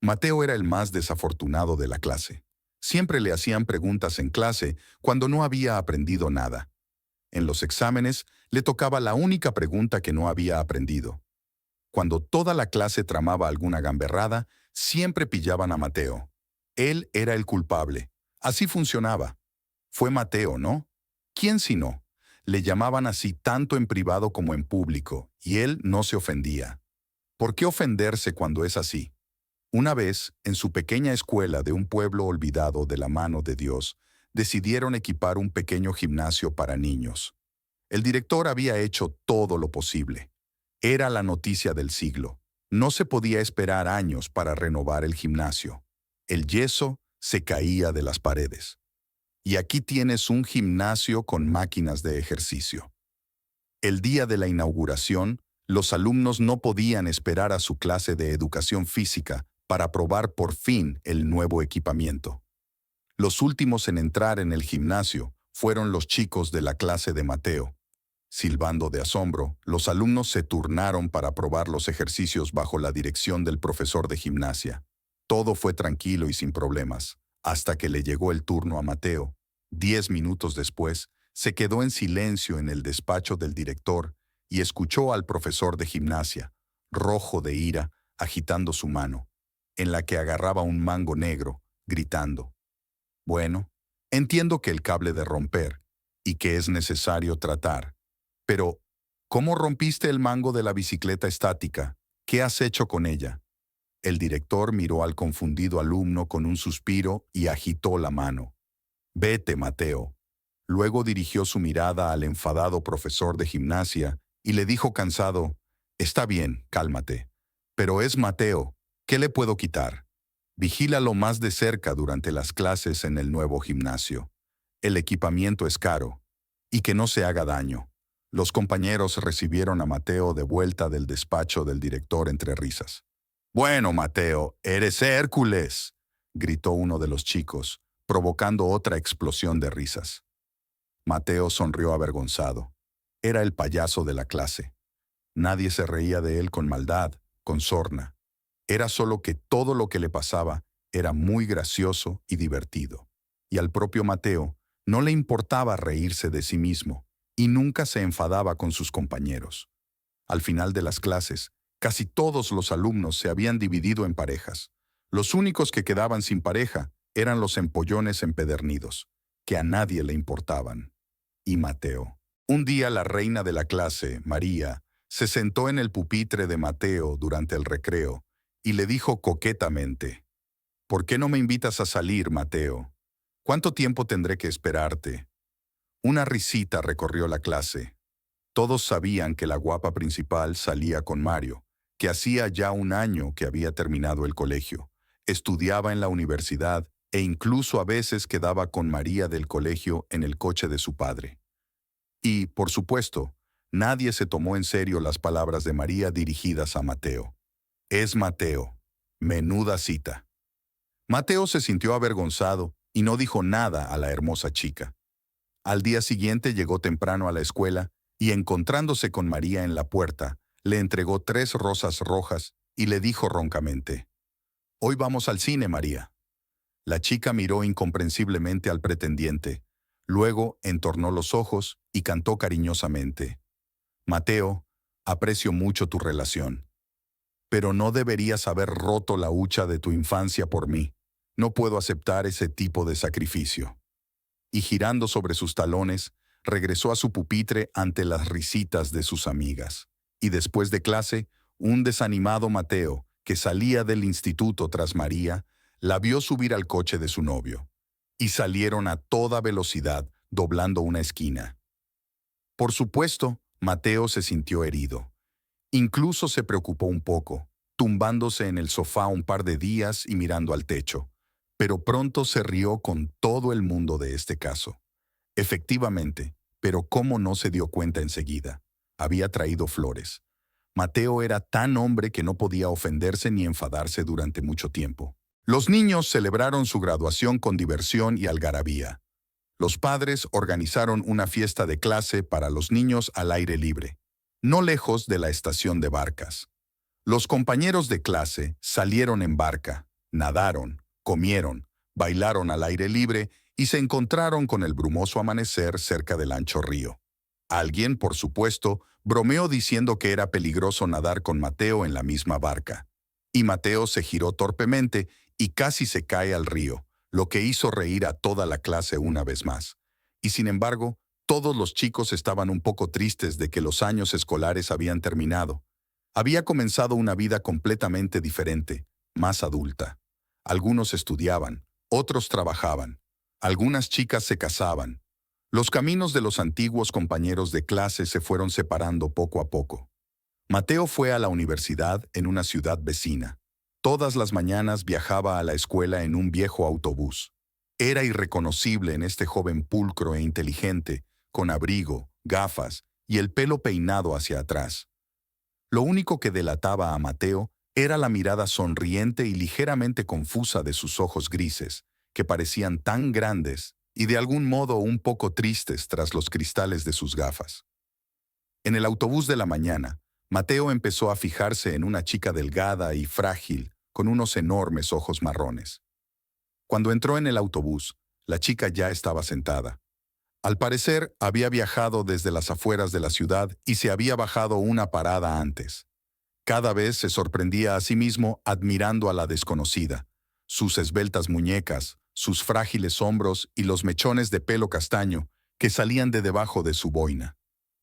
Mateo era el más desafortunado de la clase. Siempre le hacían preguntas en clase cuando no había aprendido nada. En los exámenes le tocaba la única pregunta que no había aprendido. Cuando toda la clase tramaba alguna gamberrada, siempre pillaban a Mateo. Él era el culpable. Así funcionaba. Fue Mateo, ¿no? ¿Quién si no? Le llamaban así tanto en privado como en público, y él no se ofendía. ¿Por qué ofenderse cuando es así? Una vez, en su pequeña escuela de un pueblo olvidado de la mano de Dios, decidieron equipar un pequeño gimnasio para niños. El director había hecho todo lo posible. Era la noticia del siglo. No se podía esperar años para renovar el gimnasio. El yeso se caía de las paredes. Y aquí tienes un gimnasio con máquinas de ejercicio. El día de la inauguración, los alumnos no podían esperar a su clase de educación física para probar por fin el nuevo equipamiento. Los últimos en entrar en el gimnasio fueron los chicos de la clase de Mateo. Silbando de asombro, los alumnos se turnaron para probar los ejercicios bajo la dirección del profesor de gimnasia. Todo fue tranquilo y sin problemas, hasta que le llegó el turno a Mateo. 10 minutos después, se quedó en silencio en el despacho del director y escuchó al profesor de gimnasia, rojo de ira, agitando su mano, en la que agarraba un mango negro, gritando: «Bueno, entiendo que el cable de romper y que es necesario tratar. Pero, ¿cómo rompiste el mango de la bicicleta estática? ¿Qué has hecho con ella?». El director miró al confundido alumno con un suspiro y agitó la mano. «Vete, Mateo». Luego dirigió su mirada al enfadado profesor de gimnasia y le dijo cansado: «Está bien, cálmate. Pero es Mateo. ¿Qué le puedo quitar? Vigílalo más de cerca durante las clases en el nuevo gimnasio. El equipamiento es caro. Y que no se haga daño». Los compañeros recibieron a Mateo de vuelta del despacho del director entre risas. «Bueno, Mateo, eres Hércules», gritó uno de los chicos, provocando otra explosión de risas. Mateo sonrió avergonzado. Era el payaso de la clase. Nadie se reía de él con maldad, con sorna. Era solo que todo lo que le pasaba era muy gracioso y divertido. Y al propio Mateo no le importaba reírse de sí mismo, y nunca se enfadaba con sus compañeros. Al final de las clases, casi todos los alumnos se habían dividido en parejas. Los únicos que quedaban sin pareja eran los empollones empedernidos, que a nadie le importaban. Y Mateo. Un día la reina de la clase, María, se sentó en el pupitre de Mateo durante el recreo y le dijo coquetamente: «¿Por qué no me invitas a salir, Mateo? ¿Cuánto tiempo tendré que esperarte?». Una risita recorrió la clase. Todos sabían que la guapa principal salía con Mario, que hacía ya un año que había terminado el colegio, estudiaba en la universidad e incluso a veces quedaba con María del colegio en el coche de su padre. Y, por supuesto, nadie se tomó en serio las palabras de María dirigidas a Mateo. «Es Mateo. Menuda cita». Mateo se sintió avergonzado y no dijo nada a la hermosa chica. Al día siguiente llegó temprano a la escuela y, encontrándose con María en la puerta, le entregó 3 rosas rojas y le dijo roncamente: «Hoy vamos al cine, María». La chica miró incomprensiblemente al pretendiente, luego entornó los ojos y cantó cariñosamente: «Mateo, aprecio mucho tu relación. Pero no deberías haber roto la hucha de tu infancia por mí. No puedo aceptar ese tipo de sacrificio». Y girando sobre sus talones, regresó a su pupitre ante las risitas de sus amigas. Y después de clase, un desanimado Mateo, que salía del instituto tras María, la vio subir al coche de su novio. Y salieron a toda velocidad, doblando una esquina. Por supuesto, Mateo se sintió herido. Incluso se preocupó un poco, tumbándose en el sofá un par de días y mirando al techo. Pero pronto se rió con todo el mundo de este caso. Efectivamente, pero ¿cómo no se dio cuenta enseguida? Había traído flores. Mateo era tan hombre que no podía ofenderse ni enfadarse durante mucho tiempo. Los niños celebraron su graduación con diversión y algarabía. Los padres organizaron una fiesta de clase para los niños al aire libre, no lejos de la estación de barcas. Los compañeros de clase salieron en barca, Nadaron, comieron, bailaron al aire libre y se encontraron con el brumoso amanecer cerca del ancho río. Alguien, por supuesto, bromeó diciendo que era peligroso nadar con Mateo en la misma barca. Y Mateo se giró torpemente y casi se cae al río, lo que hizo reír a toda la clase una vez más. Y sin embargo, todos los chicos estaban un poco tristes de que los años escolares habían terminado. Había comenzado una vida completamente diferente, más adulta. Algunos estudiaban, otros trabajaban. Algunas chicas se casaban. Los caminos de los antiguos compañeros de clase se fueron separando poco a poco. Mateo fue a la universidad en una ciudad vecina. Todas las mañanas viajaba a la escuela en un viejo autobús. Era irreconocible en este joven pulcro e inteligente, con abrigo, gafas y el pelo peinado hacia atrás. Lo único que delataba a Mateo era la mirada sonriente y ligeramente confusa de sus ojos grises, que parecían tan grandes y de algún modo un poco tristes tras los cristales de sus gafas. En el autobús de la mañana, Mateo empezó a fijarse en una chica delgada y frágil, con unos enormes ojos marrones. Cuando entró en el autobús, la chica ya estaba sentada. Al parecer, había viajado desde las afueras de la ciudad y se había bajado una parada antes. Cada vez se sorprendía a sí mismo admirando a la desconocida, sus esbeltas muñecas, sus frágiles hombros y los mechones de pelo castaño que salían de debajo de su boina.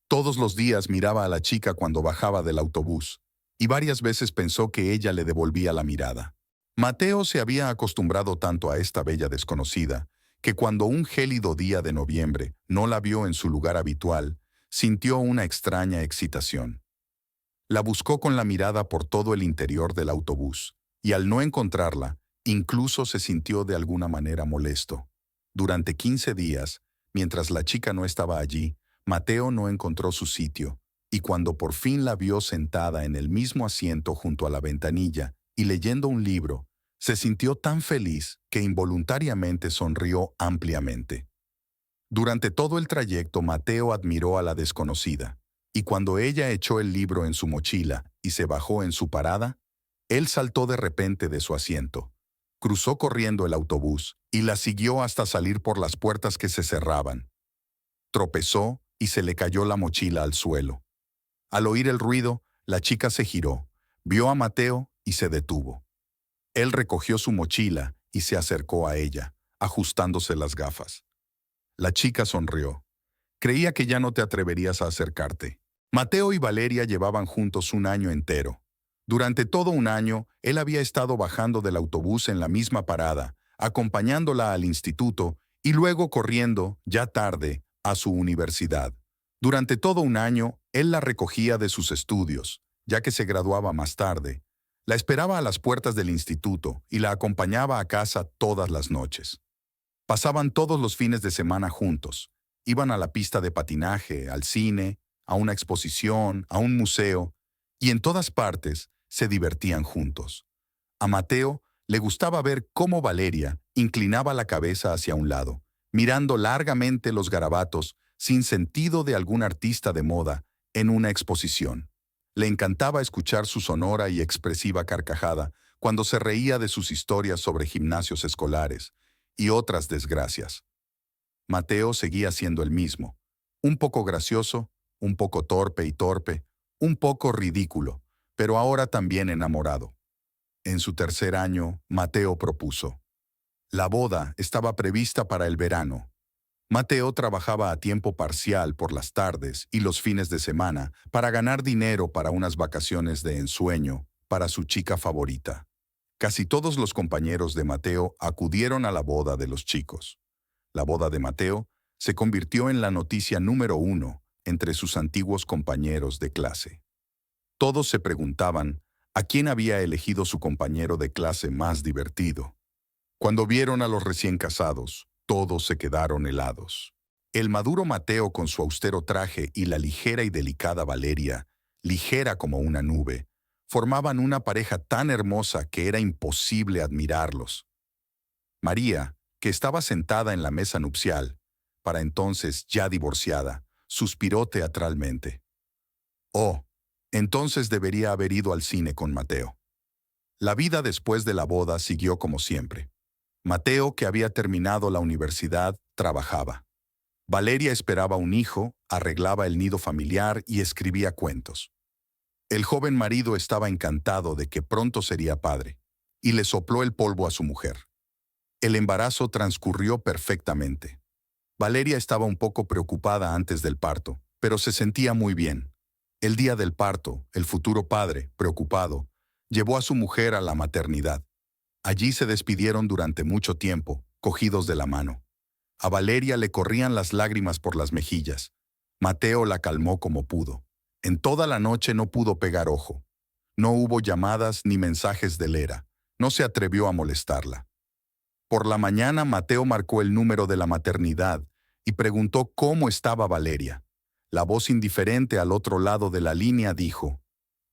Todos los días miraba a la chica cuando bajaba del autobús, y varias veces pensó que ella le devolvía la mirada. Mateo se había acostumbrado tanto a esta bella desconocida, que cuando un gélido día de noviembre no la vio en su lugar habitual, sintió una extraña excitación. La buscó con la mirada por todo el interior del autobús, y al no encontrarla, incluso se sintió de alguna manera molesto. Durante 15 días, mientras la chica no estaba allí, Mateo no encontró su sitio, y cuando por fin la vio sentada en el mismo asiento junto a la ventanilla y leyendo un libro, se sintió tan feliz que involuntariamente sonrió ampliamente. Durante todo el trayecto, Mateo admiró a la desconocida, y cuando ella echó el libro en su mochila y se bajó en su parada, él saltó de repente de su asiento, cruzó corriendo el autobús y la siguió hasta salir por las puertas que se cerraban. Tropezó y se le cayó la mochila al suelo. Al oír el ruido, la chica se giró, vio a Mateo y se detuvo. Él recogió su mochila y se acercó a ella, ajustándose las gafas. La chica sonrió. Creía que ya no te atreverías a acercarte. Mateo y Valeria llevaban juntos un año entero. Durante todo un año, él había estado bajando del autobús en la misma parada, acompañándola al instituto y luego corriendo, ya tarde, a su universidad. Durante todo un año, él la recogía de sus estudios, ya que se graduaba más tarde. La esperaba a las puertas del instituto y la acompañaba a casa todas las noches. Pasaban todos los fines de semana juntos. Iban a la pista de patinaje, al cine, a una exposición, a un museo, y en todas partes se divertían juntos. A Mateo le gustaba ver cómo Valeria inclinaba la cabeza hacia un lado, mirando largamente los garabatos sin sentido de algún artista de moda en una exposición. Le encantaba escuchar su sonora y expresiva carcajada cuando se reía de sus historias sobre gimnasios escolares y otras desgracias. Mateo seguía siendo el mismo, un poco gracioso, un poco torpe, un poco ridículo, pero ahora también enamorado. En su tercer año, Mateo propuso. La boda estaba prevista para el verano. Mateo trabajaba a tiempo parcial por las tardes y los fines de semana para ganar dinero para unas vacaciones de ensueño para su chica favorita. Casi todos los compañeros de Mateo acudieron a la boda de los chicos. La boda de Mateo se convirtió en la noticia número 1 entre sus antiguos compañeros de clase. Todos se preguntaban a quién había elegido su compañero de clase más divertido. Cuando vieron a los recién casados, todos se quedaron helados. El maduro Mateo con su austero traje y la ligera y delicada Valeria, ligera como una nube, formaban una pareja tan hermosa que era imposible admirarlos. María, que estaba sentada en la mesa nupcial, para entonces ya divorciada, suspiró teatralmente. Oh, entonces debería haber ido al cine con Mateo. La vida después de la boda siguió como siempre. Mateo, que había terminado la universidad, trabajaba. Valeria esperaba un hijo, arreglaba el nido familiar y escribía cuentos. El joven marido estaba encantado de que pronto sería padre, y le sopló el polvo a su mujer. El embarazo transcurrió perfectamente. Valeria estaba un poco preocupada antes del parto, pero se sentía muy bien. El día del parto, el futuro padre, preocupado, llevó a su mujer a la maternidad. Allí se despidieron durante mucho tiempo, cogidos de la mano. A Valeria le corrían las lágrimas por las mejillas. Mateo la calmó como pudo. En toda la noche no pudo pegar ojo. No hubo llamadas ni mensajes de Lera. No se atrevió a molestarla. Por la mañana Mateo marcó el número de la maternidad y preguntó cómo estaba Valeria. La voz indiferente al otro lado de la línea dijo: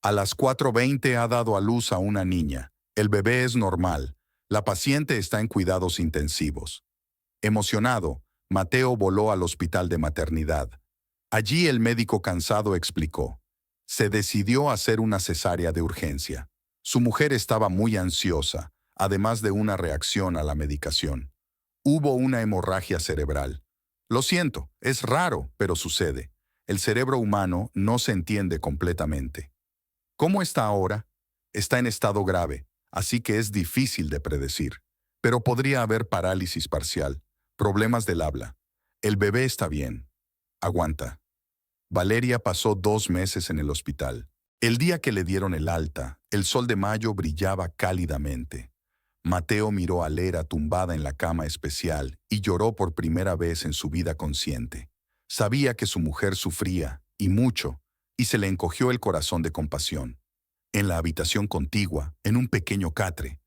a las 4:20 ha dado a luz a una niña. El bebé es normal. La paciente está en cuidados intensivos. Emocionado, Mateo voló al hospital de maternidad. Allí el médico cansado explicó: se decidió hacer una cesárea de urgencia. Su mujer estaba muy ansiosa, además de una reacción a la medicación. Hubo una hemorragia cerebral. Lo siento, es raro, pero sucede. El cerebro humano no se entiende completamente. ¿Cómo está ahora? Está en estado grave, así que es difícil de predecir. Pero podría haber parálisis parcial, problemas del habla. El bebé está bien. Aguanta. Valeria pasó 2 meses en el hospital. El día que le dieron el alta, el sol de mayo brillaba cálidamente. Mateo miró a Lera tumbada en la cama especial y lloró por primera vez en su vida consciente. Sabía que su mujer sufría, y mucho, y se le encogió el corazón de compasión. En la habitación contigua, en un pequeño catre,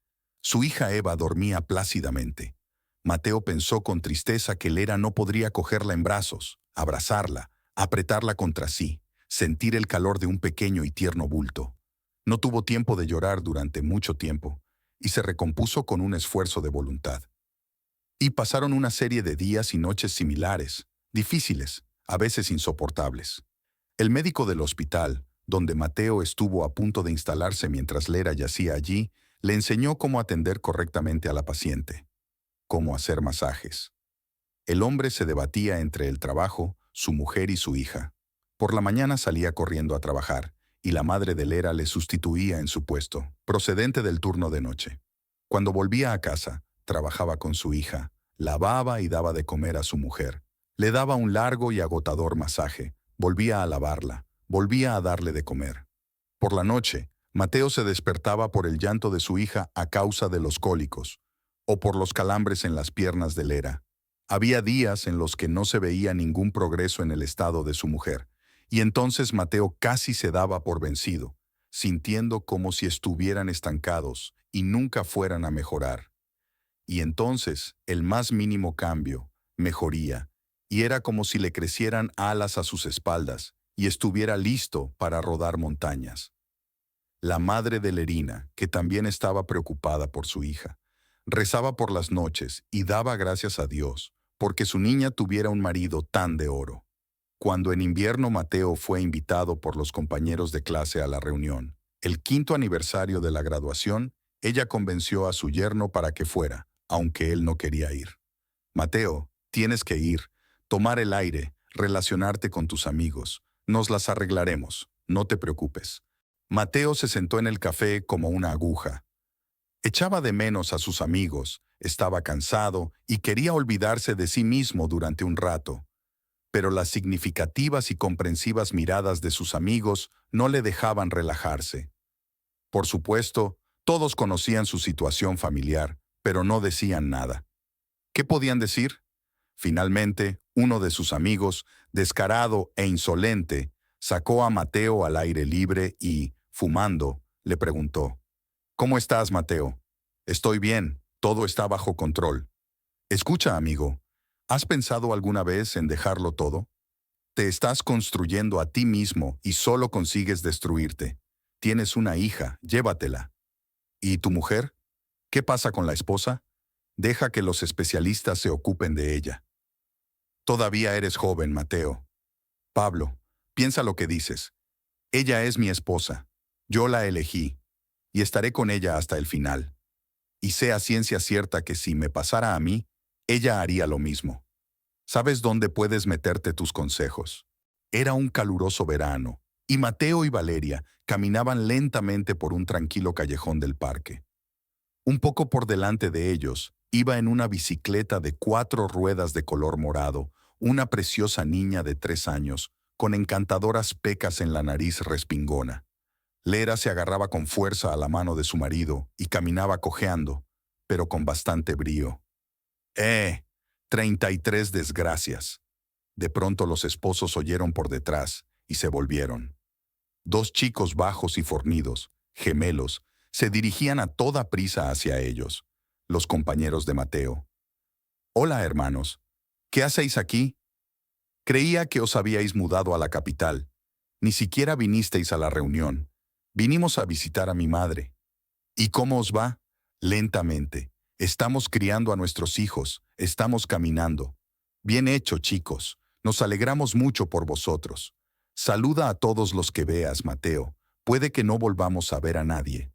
su hija Eva dormía plácidamente. Mateo pensó con tristeza que Lera no podría cogerla en brazos, abrazarla, apretarla contra sí, sentir el calor de un pequeño y tierno bulto. No tuvo tiempo de llorar durante mucho tiempo, y se recompuso con un esfuerzo de voluntad. Y pasaron una serie de días y noches similares, difíciles, a veces insoportables. El médico del hospital, donde Mateo estuvo a punto de instalarse mientras Lera yacía allí, le enseñó cómo atender correctamente a la paciente, cómo hacer masajes. El hombre se debatía entre el trabajo, su mujer y su hija. Por la mañana salía corriendo a trabajar, y la madre de Lera le sustituía en su puesto, procedente del turno de noche. Cuando volvía a casa, trabajaba con su hija, lavaba y daba de comer a su mujer. Le daba un largo y agotador masaje, volvía a lavarla, volvía a darle de comer. Por la noche, Mateo se despertaba por el llanto de su hija a causa de los cólicos, o por los calambres en las piernas de Lera. Había días en los que no se veía ningún progreso en el estado de su mujer, y entonces Mateo casi se daba por vencido, sintiendo como si estuvieran estancados y nunca fueran a mejorar. Y entonces, el más mínimo cambio, mejoría, y era como si le crecieran alas a sus espaldas y estuviera listo para rodar montañas. La madre de Lerina, que también estaba preocupada por su hija, rezaba por las noches y daba gracias a Dios porque su niña tuviera un marido tan de oro. Cuando en invierno Mateo fue invitado por los compañeros de clase a la reunión, el 5º aniversario de la graduación, ella convenció a su yerno para que fuera, aunque él no quería ir. Mateo, tienes que ir, tomar el aire, relacionarte con tus amigos. Nos las arreglaremos, no te preocupes. Mateo se sentó en el café como una aguja. Echaba de menos a sus amigos, estaba cansado y quería olvidarse de sí mismo durante un rato. Pero las significativas y comprensivas miradas de sus amigos no le dejaban relajarse. Por supuesto, todos conocían su situación familiar, pero no decían nada. ¿Qué podían decir? Finalmente, uno de sus amigos, descarado e insolente, sacó a Mateo al aire libre y, fumando, le preguntó: ¿Cómo estás, Mateo? Estoy bien, todo está bajo control. Escucha, amigo, ¿has pensado alguna vez en dejarlo todo? Te estás construyendo a ti mismo y solo consigues destruirte. Tienes una hija, llévatela. ¿Y tu mujer? ¿Qué pasa con la esposa? Deja que los especialistas se ocupen de ella. Todavía eres joven, Mateo. Pablo, piensa lo que dices. Ella es mi esposa. Yo la elegí. y estaré con ella hasta el final. Y sé a ciencia cierta que si me pasara a mí, ella haría lo mismo. ¿Sabes dónde puedes meterte tus consejos? Era un caluroso verano, y Mateo y Valeria caminaban lentamente por un tranquilo callejón del parque. Un poco por delante de ellos, iba en una bicicleta de 4 ruedas de color morado, una preciosa niña de 3 años, con encantadoras pecas en la nariz respingona. Lera se agarraba con fuerza a la mano de su marido y caminaba cojeando, pero con bastante brío. 33 desgracias. De pronto los esposos oyeron por detrás y se volvieron. 2 chicos bajos y fornidos, gemelos, se dirigían a toda prisa hacia ellos, los compañeros de Mateo. «Hola, hermanos. ¿Qué hacéis aquí? Creía que os habíais mudado a la capital. Ni siquiera vinisteis a la reunión. Vinimos a visitar a mi madre. ¿Y cómo os va? Lentamente. Estamos criando a nuestros hijos, estamos caminando. Bien hecho, chicos. Nos alegramos mucho por vosotros. Saluda a todos los que veas, Mateo. Puede que no volvamos a ver a nadie».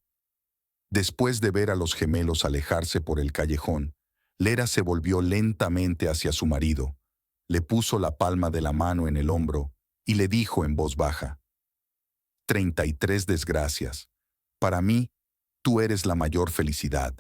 Después de ver a los gemelos alejarse por el callejón, Lera se volvió lentamente hacia su marido, le puso la palma de la mano en el hombro y le dijo en voz baja: 33 desgracias. Para mí, tú eres la mayor felicidad.